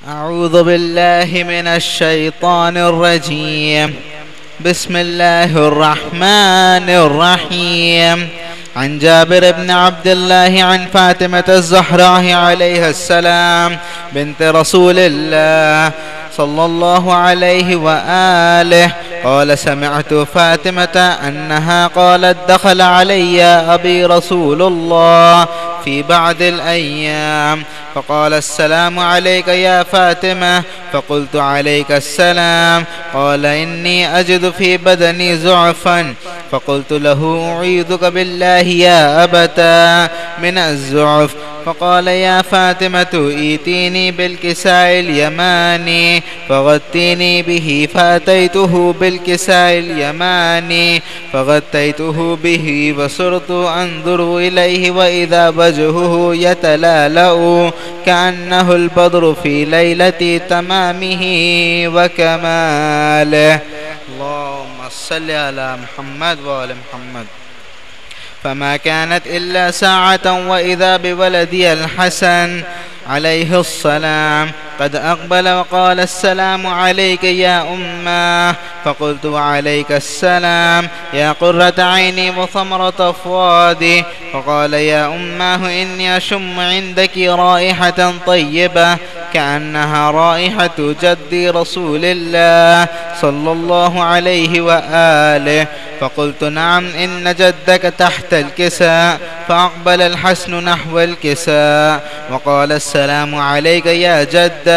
أعوذ بالله من الشيطان الرجيم. بسم الله الرحمن الرحيم. عن جابر بن عبد الله عن فاطمة الزهراء عليها السلام بنت رسول الله صلى الله عليه وآله قال: سمعت فاطمة أنها قالت: دخل علي أبي رسول الله في بعض الأيام فقال: السلام عليك يا فاطمة. فقلت: عليك السلام. قال: إني أجد في بدني زعفا. فقلت له: أعيذك بالله يا أبتا من الزعف. فقال: يا فاطمة ائتيني بالكساء اليماني فغطيني به. فأتيته بالكساء اليماني فغطيته به فصرت أنظر إليه وإذا وجهه يتلألأ كأنه البدر في ليلة تمامه وكماله. اللهم صل على محمد وآل محمد. فما كانت إلا ساعة وإذا بولدي الحسن عليه السلام قد أقبل وقال: السلام عليك يا أماه. فقلت: وعليك السلام يا قرة عيني وثمرة فؤادي. فقال: يا أماه إني أشم عندك رائحة طيبة كأنها رائحة جدي رسول الله صلى الله عليه وآله. فقلت: نعم إن جدك تحت الكساء. فأقبل الحسن نحو الكساء وقال: السلام عليك يا جدة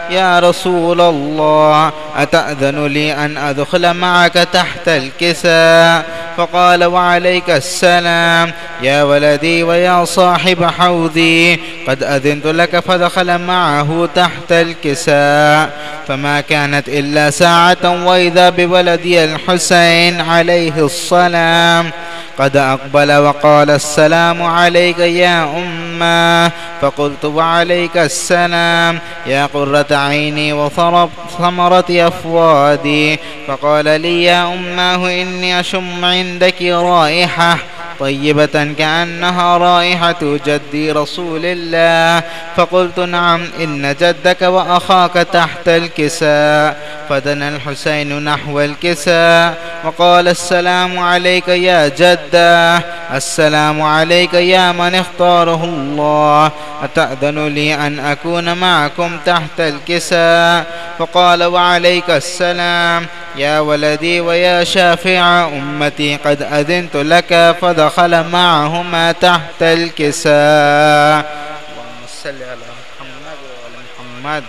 يا رسول الله، أتأذن لي أن أدخل معك تحت الكساء؟ فقال: وعليك السلام يا ولدي ويا صاحب حوضي، قد أذنت لك. فدخل معه تحت الكساء. فما كانت إلا ساعة وإذا بولدي الحسين عليه السلام قد أقبل وقال: السلام عليك يا أمه. فقلت: وعليك السلام يا قرة عيني وثمرة أفؤادي. فقال لي: يا أماه إني أشم عندك رائحة طيبة كأنها رائحة جدي رسول الله. فقلت: نعم إن جدك وأخاك تحت الكساء. فدنا الحسين نحو الكساء وقال: السلام عليك يا جدة، السلام عليك يا من اختاره الله، أتأذن لي أن أكون معكم تحت الكساء؟ فقال: وعليك السلام يا ولدي ويا شافع أمتي، قد أذنت لك. فدخل معهما تحت الكساء. اللهم صل على محمد وعلى محمد.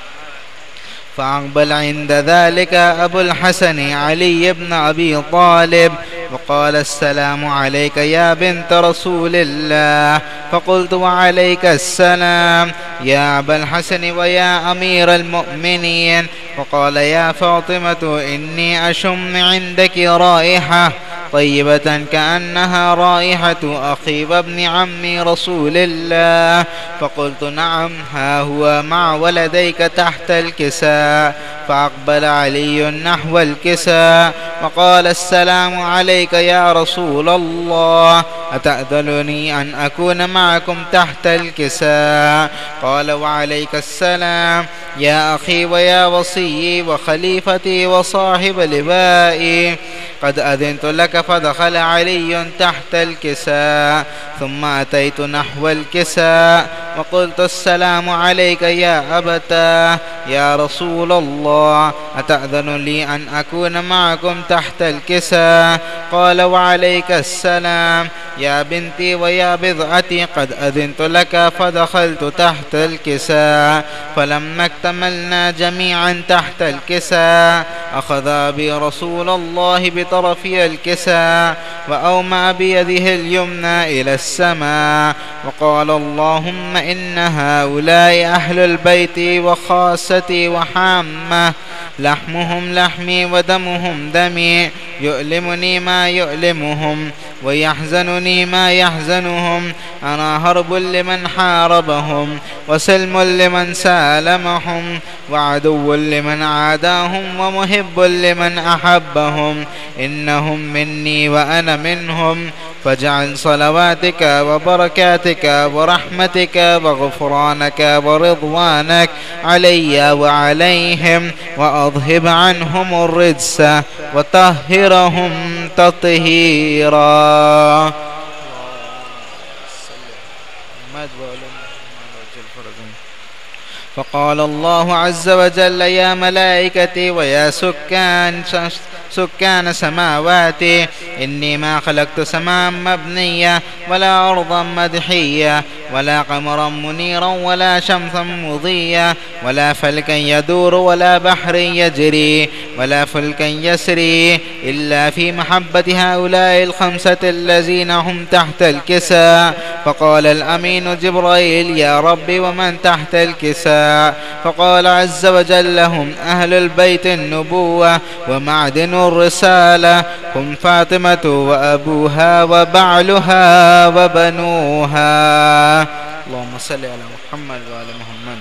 فأقبل عند ذلك أبو الحسن علي بن أبي طالب وقال: السلام عليك يا بنت رسول الله. فقلت: وعليك السلام يا أبا الحسن ويا أمير المؤمنين. وقال: يا فاطمة إني أشم عندك رائحة طيبة كأنها رائحة أخي وابن عم رسول الله. فقلت: نعم ها هو مع ولديك تحت الكساء. فأقبل علي نحو الكساء وقال: السلام عليك يا رسول الله، أتأذنني أن أكون معكم تحت الكساء؟ قال: وعليك السلام يا أخي ويا وصيي وخليفتي وصاحب لبائي، قد أذنت لك. فدخل علي تحت الكساء. ثم أتيت نحو الكساء وقلت: السلام عليك يا أبتاه يا رسول الله، أتأذن لي أن أكون معكم تحت الكساء؟ قال: وعليك السلام يا بنتي ويا بضعتي، قد أذنت لك. فدخلت تحت الكساء. فلما اكتملنا جميعا تحت الكساء أخذ أبي رسول الله بطرفي الكساء وأومأ بيده اليمنى إلى السماء وقال: اللهم إن هؤلاء أهل البيت وخاصتي وحامة، لحمهم لحمي ودمهم دمي، يؤلمني ما يؤلمهم ويحزنني ما يحزنهم. أنا هرب لمن حاربهم وسلم لمن سالمهم وعدو لمن عاداهم ومحب لمن أحبهم. إنهم مني وأنا منهم. فاجعل صلواتك وبركاتك ورحمتك وغفرانك ورضوانك علي وعليهم، وأذهب عنهم الرجس وطهرهم تطهيرا. فقال الله عز وجل: يا ملائكتي ويا سكان سماواتي، إني ما خلقت سماء مبنية ولا أرضا مدحية ولا قمرا منيرا ولا شمسا مضية ولا فلكا يدور ولا بحر يجري ولا فلكا يسري إلا في محبة هؤلاء الخمسة الذين هم تحت الكساء. فقال الأمين جبرائيل: يا رب ومن تحت الكساء؟ فقال عز وجل: هم أهل البيت النبوة ومعدن الرسالة، هم فاطمة وأبوها وبعلها وبنوها. اللهم صل على محمد وآل محمد.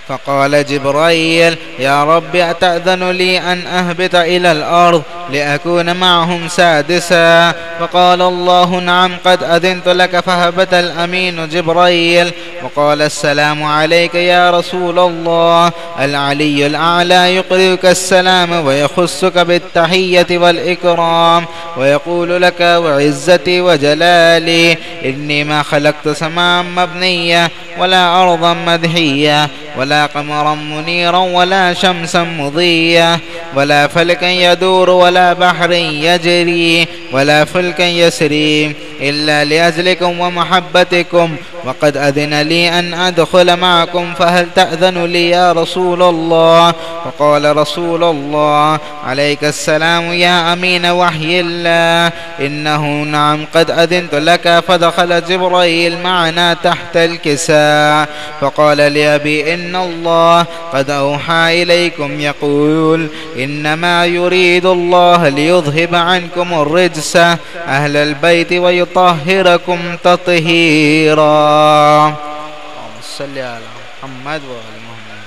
فقال جبرائيل: يا رب أتأذن لي أن أهبط إلى الأرض لأكون معهم سادسا؟ فقال الله: نعم قد أذنت لك. فهبط الأمين جبرائيل وقال: السلام عليك يا رسول الله. العلي الأعلى يقرئك السلام ويخصك بالتحية والإكرام ويقول لك: وعزتي وجلالي إني ما خلقت سماء مبنية ولا أرضا مدحية ولا قمرا منيرا ولا شمسا مضية ولا فلكا يدور ولا بحر يجري ولا فلكا يسري إلا لأجلكم ومحبتكم، وقد أذن لي أن أدخل معكم، فهل تأذن لي يا رسول الله؟ فقال رسول الله عليك السلام يا أمين وحي الله: إنه نعم قد أذنت لك. فدخل جبرائيل معنا تحت الكساء فقال لأبي: إن الله قد أوحى إليكم يقول: إنما يريد الله ليذهب عنكم الرجس أهل البيت ويطهركم تطهيرا. اللهم صل على محمد وآل محمد.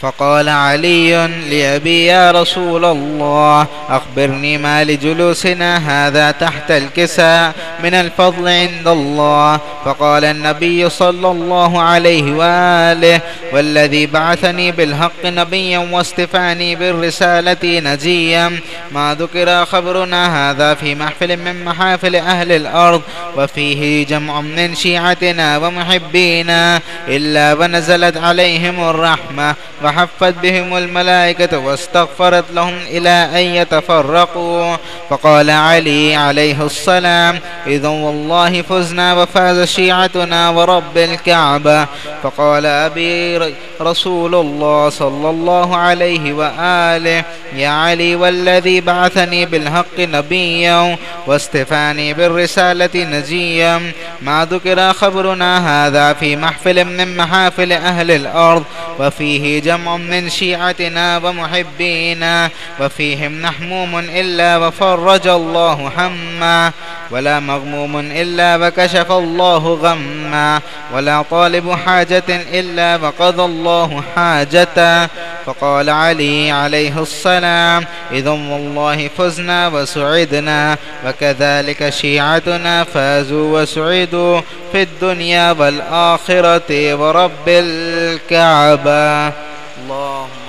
فقال علي لأبي: يا رسول الله أخبرني ما لجلوسنا هذا تحت الكساء من الفضل عند الله. فقال النبي صلى الله عليه وآله: والذي بعثني بالحق نبيا واستفاني بالرسالة نجيا، ما ذكر خبرنا هذا في محفل من محافل أهل الأرض وفيه جمع من شيعتنا ومحبينا إلا ونزلت عليهم الرحمة وحفت بهم الملائكة واستغفرت لهم إلى أن يتفرقوا. فقال علي عليه السلام: إذن والله فزنا وفاز شيعتنا ورب الكعبة. فقال أبي رسول الله صلى الله عليه وآله: يا علي والذي بعثني بالحق نبيا واستفاني بالرسالة نجيا، ما ذكر خبرنا هذا في محفل من محافل أهل الأرض وفيه جمع من شيعتنا ومحبينا وفيهم محموم إلا وفرج الله همه ولا مغموم إلا وكشف الله غمه ولا طالب حاجة إلا وقضى الله حاجته. فقال علي عليه السلام: إذن والله فزنا وسعدنا، وكذلك شيعتنا فازوا وسعدوا في الدنيا والآخرة ورب الكعبة. اللهم